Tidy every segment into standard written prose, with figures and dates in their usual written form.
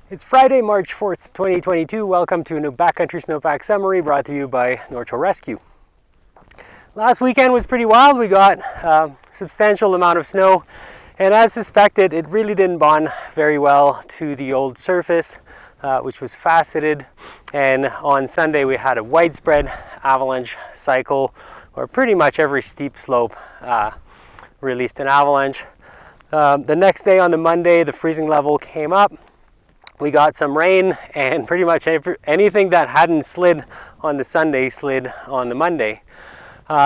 It's Friday, March 4th, 2022. Welcome to a new Backcountry Snowpack Summary brought to you by North Shore Rescue. Last weekend was pretty wild. We got a substantial amount of snow, and as suspected, it really didn't bond very well to the old surface, which was faceted. And on Sunday, we had a widespread avalanche cycle where pretty much every steep slope released an avalanche. The next day on the Monday, the freezing level came up. We got some rain, and pretty much anything that hadn't slid on the Sunday slid on the Monday.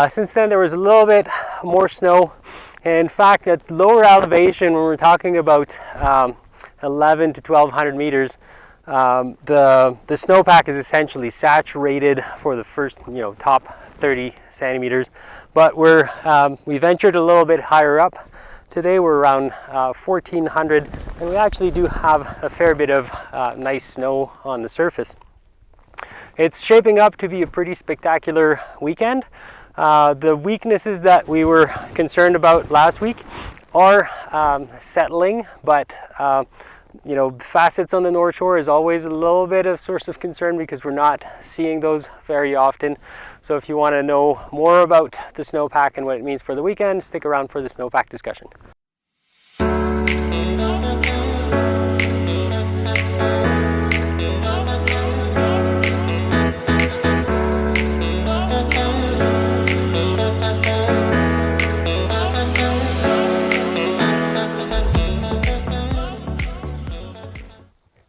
Since then, there was a little bit more snow. In fact, at lower elevation, when we're talking about 11 to 1200 meters, the snowpack is essentially saturated for the first, top 30 centimeters. But we ventured a little bit higher up. Today we're around 1400, and we actually do have a fair bit of nice snow on the surface. It's shaping up to be a pretty spectacular weekend. The weaknesses that we were concerned about last week are settling, but facets on the North Shore is always a little bit of source of concern because we're not seeing those very often. So if you want to know more about the snowpack and what it means for the weekend, stick around for the snowpack discussion.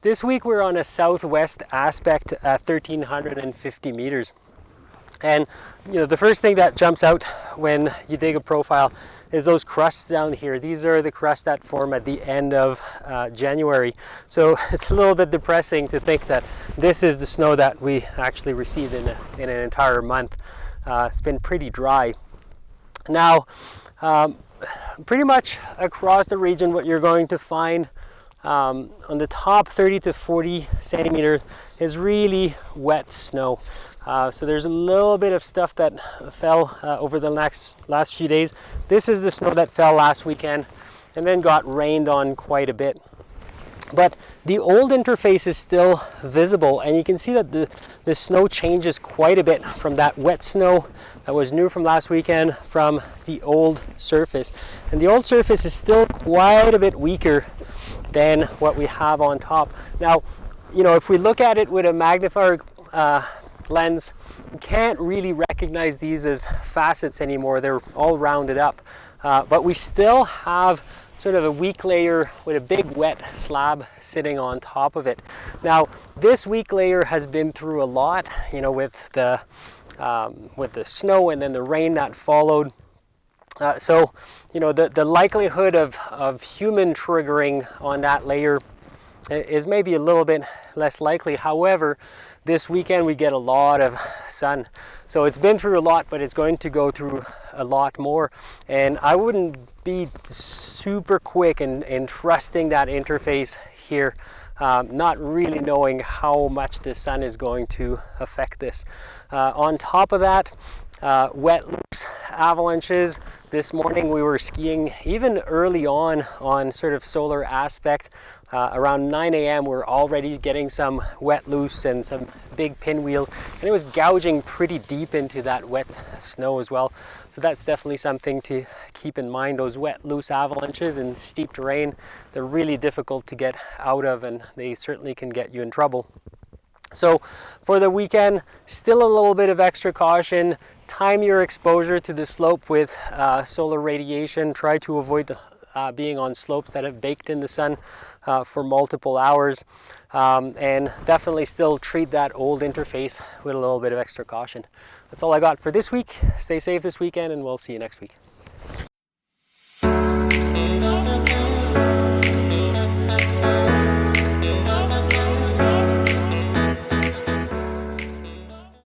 This week we're on a southwest aspect at 1350 meters. And the first thing that jumps out when you dig a profile is those crusts down here. These are the crusts that form at the end of January. So it's a little bit depressing to think that this is the snow that we actually received in an entire month. It's been pretty dry. Now, pretty much across the region, what you're going to find on the top 30 to 40 centimeters is really wet snow. So there's a little bit of stuff that fell over the last few days. This is the snow that fell last weekend and then got rained on quite a bit. But the old interface is still visible, and you can see that the snow changes quite a bit from that wet snow that was new from last weekend from the old surface. And the old surface is still quite a bit weaker than what we have on top. Now, if we look at it with a magnifier lens, you can't really recognize these as facets anymore. They're all rounded up. But we still have sort of a weak layer with a big wet slab sitting on top of it. Now, this weak layer has been through a lot, with the snow and then the rain that followed. So the likelihood of human triggering on that layer is maybe a little bit less likely. However, this weekend we get a lot of sun. So it's been through a lot, but it's going to go through a lot more. And I wouldn't be super quick in trusting that interface here, not really knowing how much the sun is going to affect this. On top of that, wet loose avalanches. This morning we were skiing even early on sort of solar aspect. Around 9 a.m. we're already getting some wet loose and some big pinwheels, and it was gouging pretty deep into that wet snow as well. So that's definitely something to keep in mind. Those wet loose avalanches in steep terrain, they're really difficult to get out of, and they certainly can get you in trouble. So for the weekend, still a little bit of extra caution. Time your exposure to the slope with solar radiation. Try to avoid being on slopes that have baked in the sun for multiple hours. And definitely still treat that old interface with a little bit of extra caution. That's all I got for this week. Stay safe this weekend, and we'll see you next week.